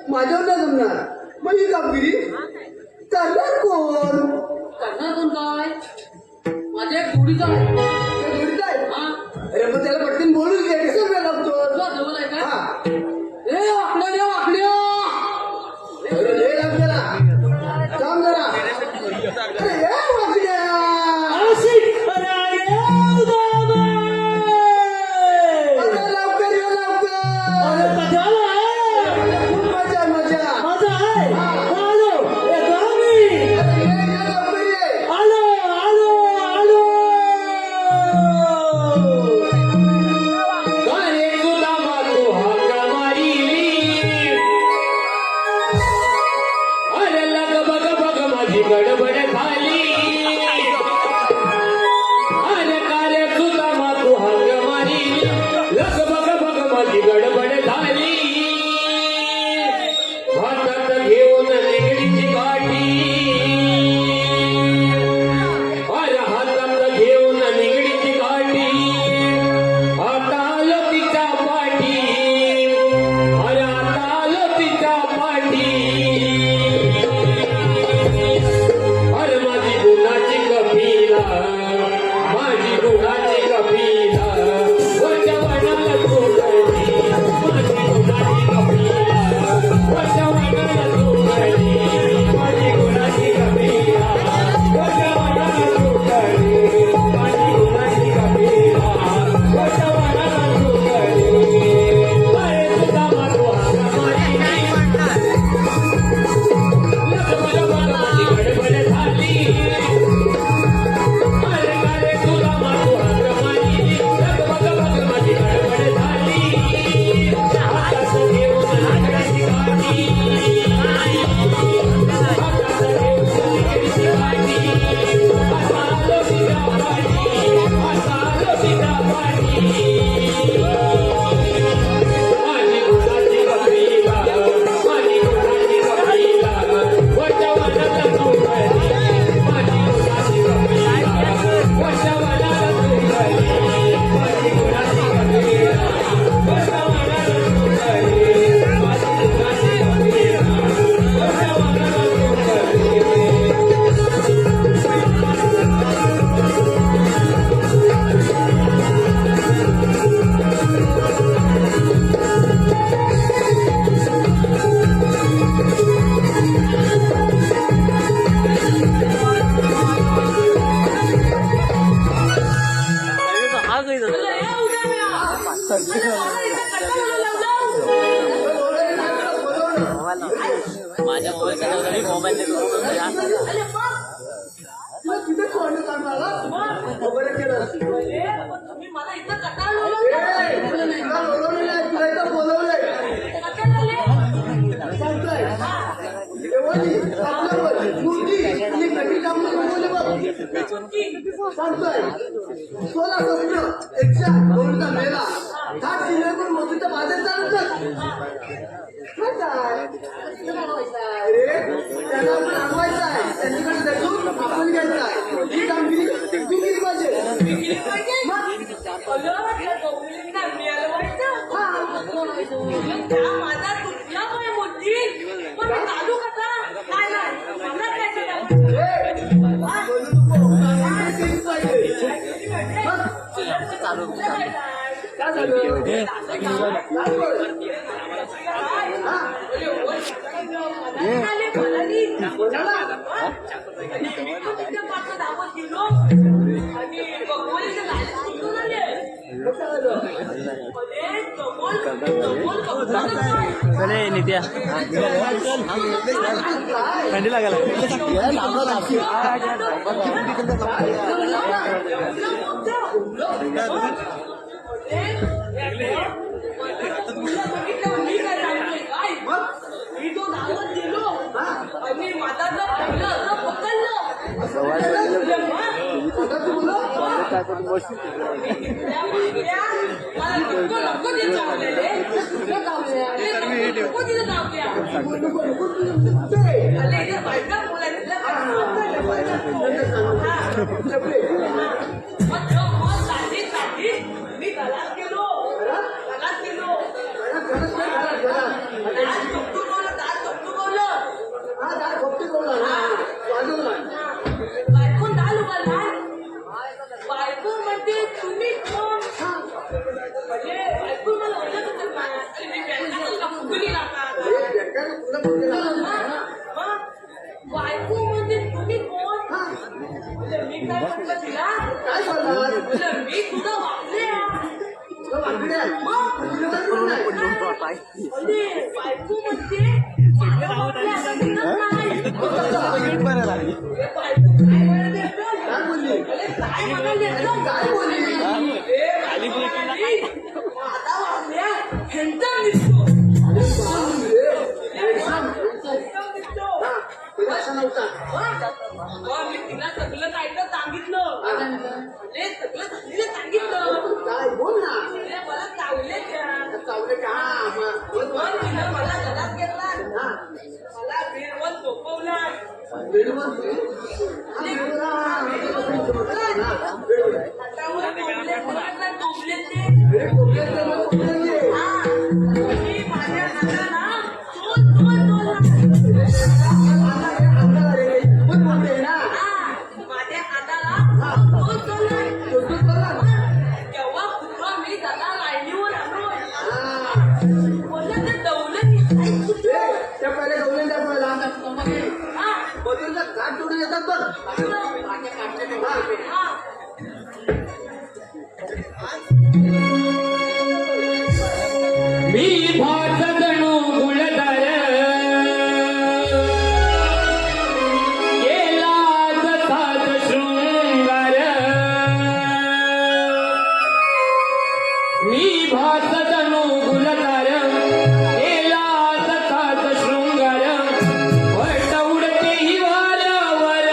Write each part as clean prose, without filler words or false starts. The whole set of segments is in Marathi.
माझ्यावर नाही जमणार मग ही कामगिरी करणार कोण? करणार कोण काय? माझ्या गोडीचा आहे. अरे मग त्याला पटकन बोलून घे कसं वेळ लागतो? जवळ आहे का? रे वाकड्या रे वाकड्या अरे लय लागला काम जरा अरे ये वाकड्या माझी गुणाची कपिला वचवणाला तू माझ्या मोबाईल तुला तिथे सोडलं काढणार बरं केलं तुम्ही मला इथं कटाळलो तुला बोलवलं नाही तुला इथं बोलवलंय सांगताय आपल्यावर मूर्ती आणि कधी काम बोलले बघ सांगतोय 16 स्वप्न एकशे दोनचा मेला 7 जिल्हे पण मोठीच्या बाजार चालत अरे त्यांना आपण आणवायचं आहे त्यांच्याकडे देखून आपण घ्यायचं आहे ही कामगिरी तू केली पाहिजे माझा तुटला काय मोठी पण चालू कसा काय नाही मला काय नित्या थंडी लागला मी गलात गेलो बायकून झालो बायको म्हणते तुम्ही कोण म्हणजे ऐकून मला ओळखत मी बायको म्हणजे तुम्ही कोण म्हणजे मी काय म्हटलं तिला म्हणजे मी तुझं वागले बायको म्हणजे मी तिला सगळं काय तर सांगितलं सगळं सांगितलं काय बोल ना मला चावले तिनं मला घरात घेतला मला बेडवर झोपवला माझ्या हाताला माझ्या हाताला तेव्हा पुन्हा मी त्याला लाईनीवर आलो बोलला ते दौलत त्या पहिले गवले त्या पहिले बदलून घाट जोडून येतात बघ मी भात जणू गुळदार केला सात शृंगार मी भात जणू गुळदार केला सात शृंगार वट उडते हिवाल्यावर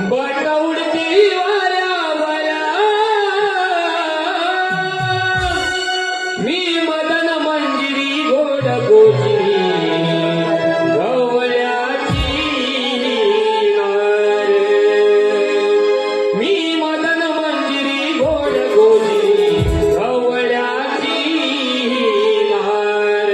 बट उडते हिवाल्यावर मी मदन मंजिरी गोड गोजिरी गवळ्याची नार मी मदन मंजिरी गोड गोजिरी गवळ्याची नार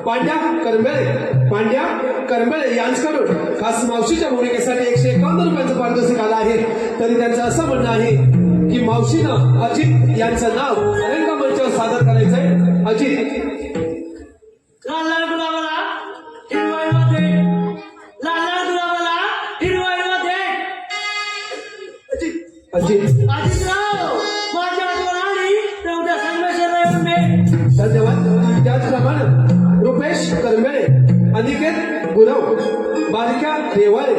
पांड्या करंबेळे यांच्याकडून खास मावशीच्या भूमिकेसाठी 151 रुपयांचं पारितोषिक आलं आहे. तरी त्यांचं असं म्हणणं आहे की मावशीनं अजित यांचं नाव रंगमंचावर सादर करायचंय. अजित लाला गुलाबाला हिरवाईमध्ये लाला गुलाबाला हिरवाईमध्ये अजित आदितराव माझ्या आठवण आली तेवढ्या संगमेश्वरला येऊन मी धन्यवाद. त्याचप्रमाणे रुपेश करंबेळे, अनिकेत गुरव, बालिका देवाळे,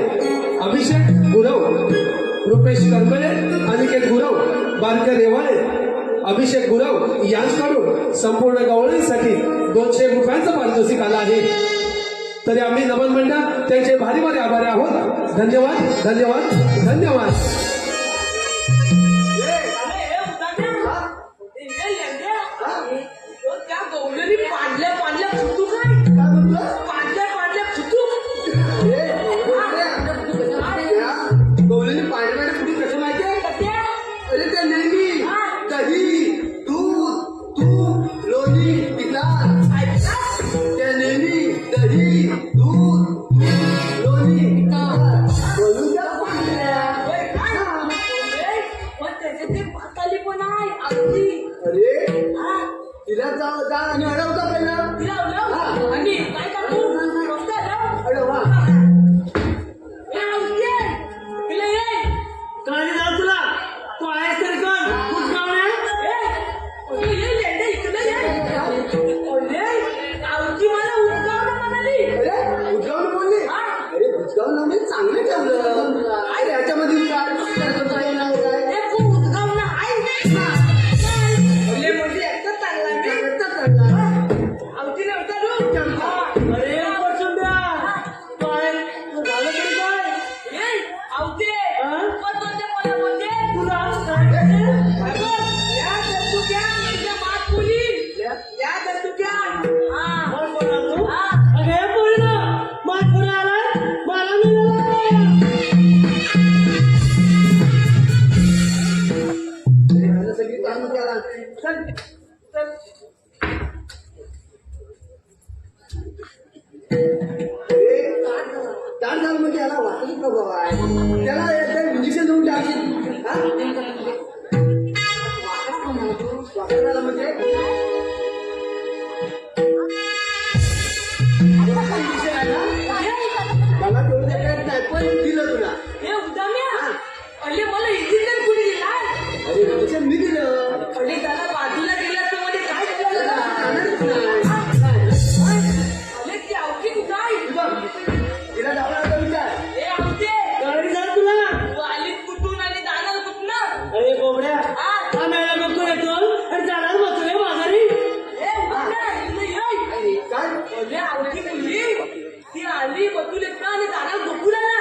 अभिषेक गुरव, रुपेश करंबेळे, अनिकेत गुरव, बालिका देवाळे, अभिषेक गुरव यांच्याकडून संपूर्ण गवळणीसाठी 200 रुपयांचं पारितोषिक आलं आहे. तरी आम्ही नमन मंडळ त्यांचे भारी भारी आभारी आहोत. धन्यवाद धन्यवाद धन्यवाद. त्या गौरीने पाडल्या फुटू काय पाडल्या फुटू गौरीने पाणी कुठे कसं माहितीये? अरे त्या नेहमी दही दूध तूप लोणी पितात. त्या नेहमी दही दूध तूप लोणी म्हणून त्या पांढऱ्या. पण त्याचे ते पाताली पण आहे अगदी अरे तिला जाऊ जा आणि अडवता पहिला. आणि काय करू अडवा. काळजी झालं तुला तू आहेस तरी कोण कुठ गावणे अरे उद्गावून बोलली. अरे उद्गावून आम्ही चांगलं ठेवलं. काय याच्यामध्ये काय नाव काय अरे पटून द्या काय झालं तरी काय अरे बोल ना मात पुढे आलाय मला सगळी कामं केला. चल चल. दाट झालं म्हणजे याला वाचलंच नको बाबा. त्याला एकदा इंजेक्शन देऊन टाकशील. वाचलं म्हणजे इंजेक्शन आहे ना. मला तेवढं टायफॉइड दिलं तुला. मला इंजिनियर कुठे दिला अरे इंजेक्शन मी दिलं. आणि त्याला बाजूला गेला तर मध्ये काय केलं जाणारच नाही. अरे ती आवती कुठं आहे तिला जाणार विचार. हे आवते काळजी झालं तुला तू आलीत कुठून आणि जाणार कुठनं अरे बोबड्या आम्हाला बघतो येतो आणि जाणार बसले माघारी काय आवती मुलगी ती आली बघून येत आणि जाणार बघूला ना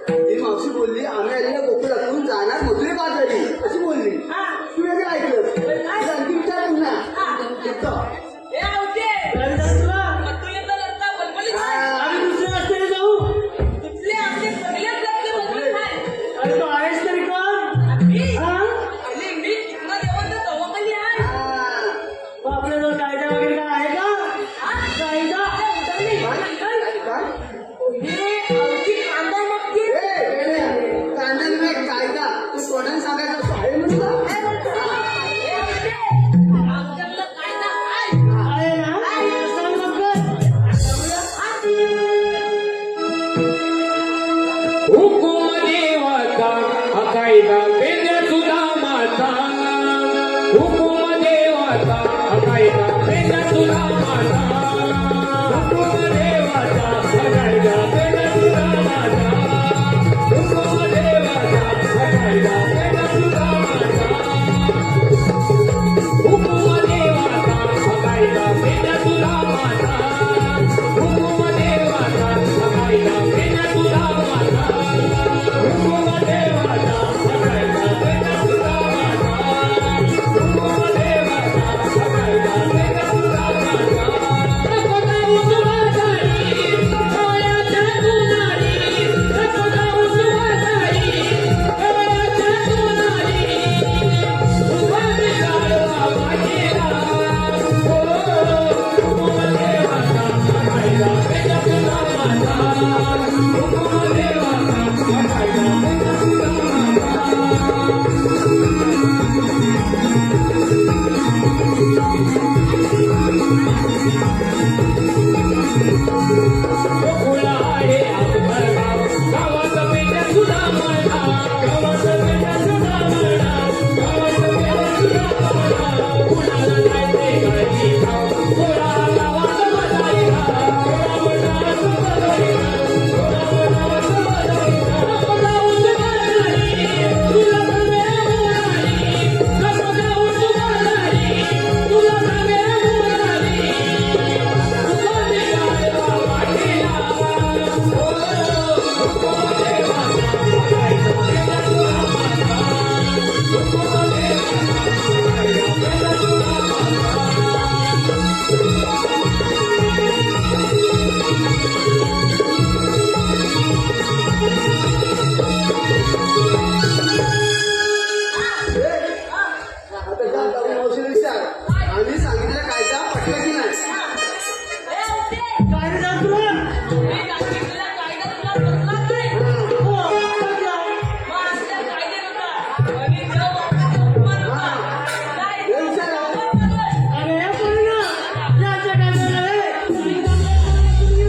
ती मावशी बोलली आम्ही आलेल्या गोकुळातून जाणार मथुरे बाजारी अशी बोलली. तू वेगळं ऐकलं. आणखी विचार पुन्हा. हे आवते काळजी झालं तुला बघून येता लागता बलबली आम्ही दुसऱ्या रस्त्याने जाऊ कुठले आमचे सगळेच लागते बलबली नाही अरे तू आहेस तरी कोण आणि मी कितना देवाचा तवाखाली आहे आपल्याजवळ कायदा वगैरे काय आहे का कायदा कांदा मागते कांदा नाही कायदा तू कोणाला सांगायचं असं आहे म्हणून आमच्याकडलं कायदा आहे आहे ना सांग लवकर हुकुम देवाचा हा कायदा पेंड्या तुला माता हुकुम देवाचा हा कायदा पेंड्या तुला माता हुकुम देवाचा हा कायदा पेंड्या तुला माता हुकुम देवाचा हा कायदा पेंड्या तुला माता हुकुम देवाचा हा कायदा पेंड्या तुला माता हुकुम देवाचा हा कायदा पेंड्या तुला माता हुकुम देवाचा हा कायदा पेंड्या तुला माता हुकुम देवाचा हा कायदा पेंड्या तुला माता गोकुळा आहे आपलं गाव, गावात पेट्या सुद्धा म्हणा, गावात पेट्या सुद्धा म्हणा, गावात पेट्या सुद्धा म्हणा. कुणाला जायचंय काळजी घ्या, थोडा गावात बसायचा, थोडा गावात बसायचा, थोडा गावात बसायचा. नको जाऊ तुझ्यासाठी, तुला सांगेल मुलानी, नको जाऊ तुझ्यासाठी, तुला सांगेल मुलानी. रुपाली गायला वाटेला, रुपाली देवाचा बघायचा पेट्या तुला माझा, रुपाली देवाचा बघायचा पेट्या तुला माझा. आता जा जाऊन मावशीला विचार आम्ही सांगितलं काय का पटलं की नाही काय रे जात तुला? मी सांगितलेला कायदा तुला पटला काय? हो, पटला. मग असल्या कायद्यानुसार आणि नियमानुसार काय? हे विचार अरे हे कोणी ना? याच्या कायद्याला रे. तुम्ही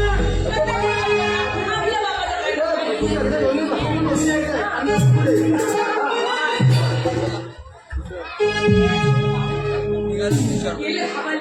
आपल्या बाबाचा कायदा. तू सगळे दोन्ही भाऊ दोन्ही ऐकताय. आम्ही पुढे गेले हवाले.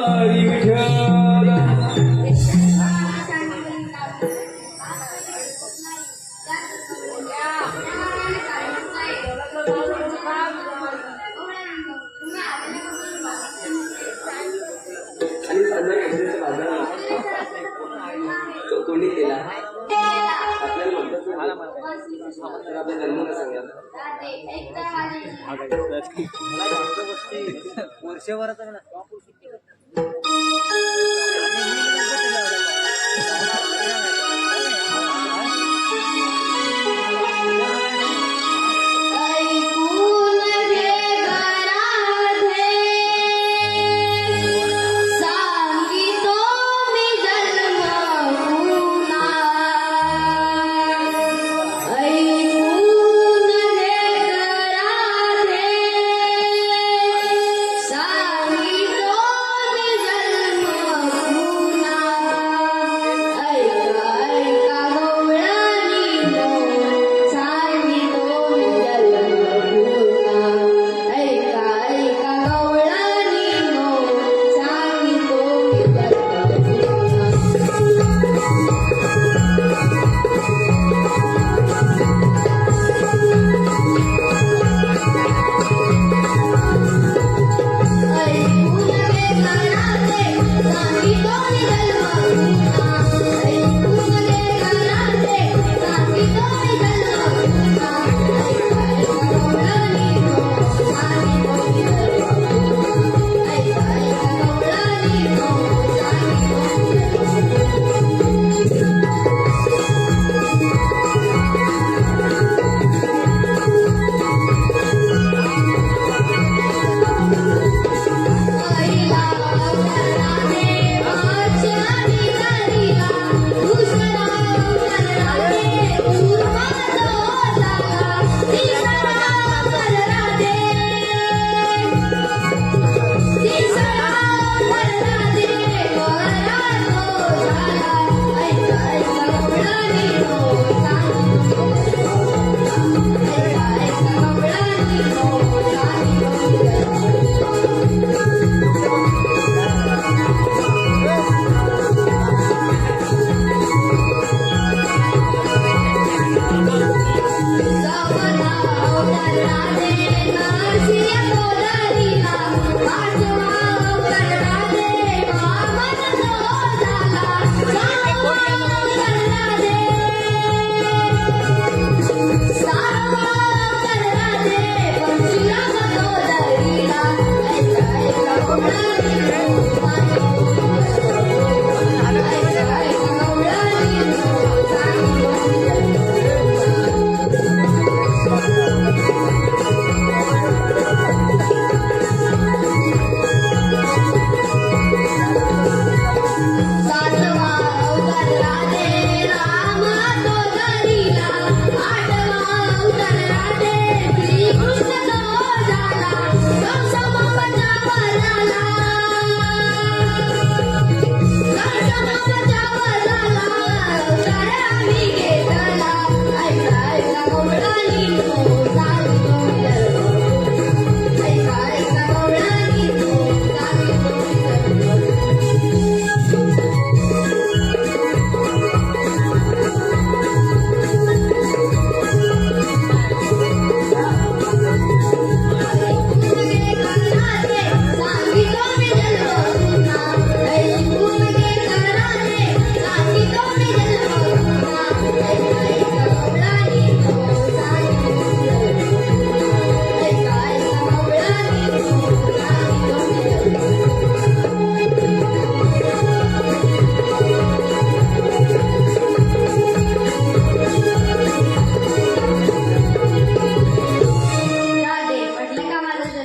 हरी विठ्ठल. आणि संध्याकाळच्या बाजारात कोणी केला आपल्याला म्हणतात तर आपल्या जन्माला सांगा वर्षभराचा